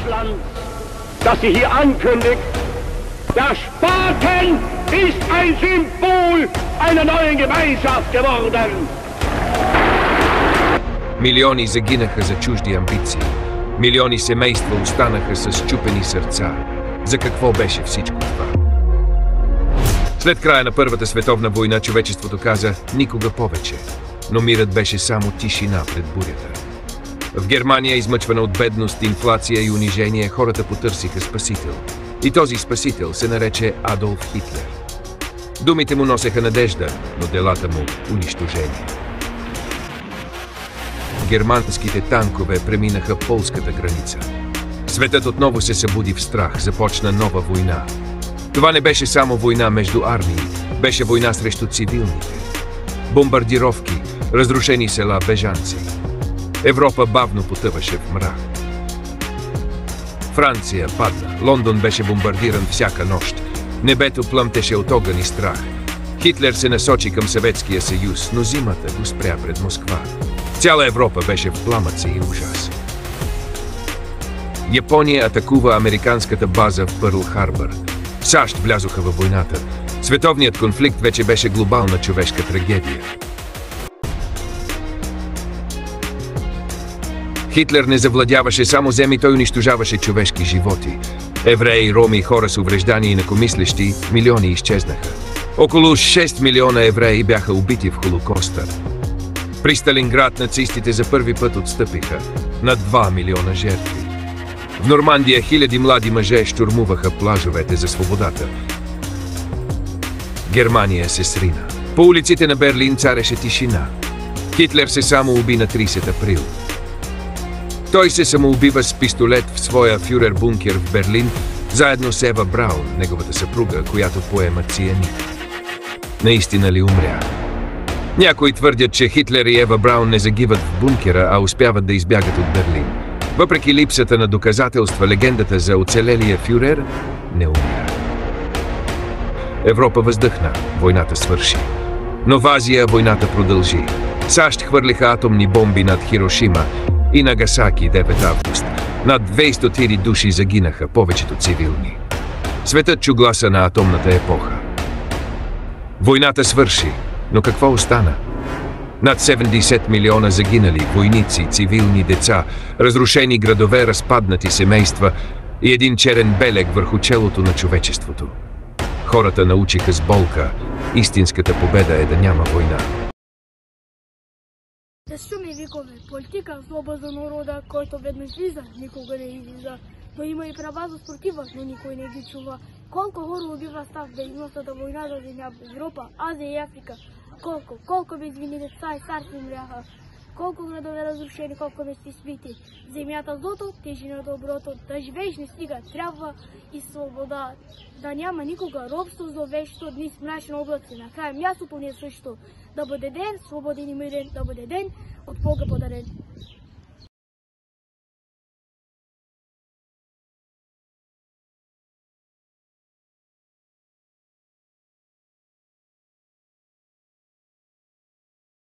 Vaterlands, das sie hier ankündigt. Der Spaten ist ein Symbol einer neuen Gemeinschaft geworden. Милиони загинаха за чужди амбиции. Милиони семейства останаха с счупени сърца. За какво беше всичко това? След края на Първата световна война човечеството каза никога повече. Но мирът беше само тишина пред бурята. В Германия, измъчвана от бедност, инфлация и унижение, хората потърсиха спасител. И този спасител се нарече Адолф Хитлер. Думите му носеха надежда, но делата му – унищожение. Германските танкове преминаха полската граница. Светът отново се събуди в страх, започна нова война. Това не беше само война между армии, беше война срещу цивилните. Бомбардировки, разрушени села, бежанци. Европа бавно потъваше в мрак. Франция падна, Лондон беше бомбардиран всяка нощ. Небето плъмтеше от огън и страх. Хитлер се насочи към Съветския съюз, но зимата го спря пред Москва. Цяла Европа беше в пламъци и ужас. Япония атакува американската база в Пърл Харбър. САЩ влязоха във войната. Световният конфликт вече беше глобална човешка трагедия. Хитлер не завладяваше само земи, той унищожаваше човешки животи. Евреи, роми, хора с увреждания и инакомислещи, милиони изчезнаха. Около 6 милиона евреи бяха убити в Холокоста. При Сталинград нацистите за първи път отстъпиха. Над 2 милиона жертви. В Нормандия хиляди млади мъже щурмуваха плажовете за свободата. Германия се срина. По улиците на Берлин цареше тишина. Хитлер се самоуби на 30 април. Той се самоубива с пистолет в своя фюрер-бункер в Берлин, заедно с Ева Браун, неговата съпруга, която поема цианид. Наистина ли умря? Някои твърдят, че Хитлер и Ева Браун не загиват в бункера, а успяват да избягат от Берлин. Въпреки липсата на доказателства, легендата за оцелелия фюрер не умря. Европа въздъхна, войната свърши. Но в Азия войната продължи. САЩ хвърлиха атомни бомби над Хирошима и Нагасаки 9 август. Над 200 души загинаха, повечето цивилни. Светът чу гласа на атомната епоха. Войната свърши, но какво остана? Над 70 милиона загинали, войници, цивилни деца, разрушени градове, разпаднати семейства и един черен белег върху челото на човечеството. Хората научиха с болка. Истинската победа е да няма война. С шум и викове, политика, злоба за народа, който веднъж влиза, никога не излиза. Но има и права за спротива, но никой не ги чува. Колко хора убива став безмилостната война за земя в Европа, Азия и Африка. Колко безвинни деца и старци умряха. Колко градове разрушени, колко мести свити. Земята злото, тежи на доброто. Да живееш не стига, трябва и свобода. Да няма никога робство, зловещо, дни с мрачни облаци. Накрая мястото ни е също. Да бъде ден, свободен и мирен, да бъде ден от Бога подарен.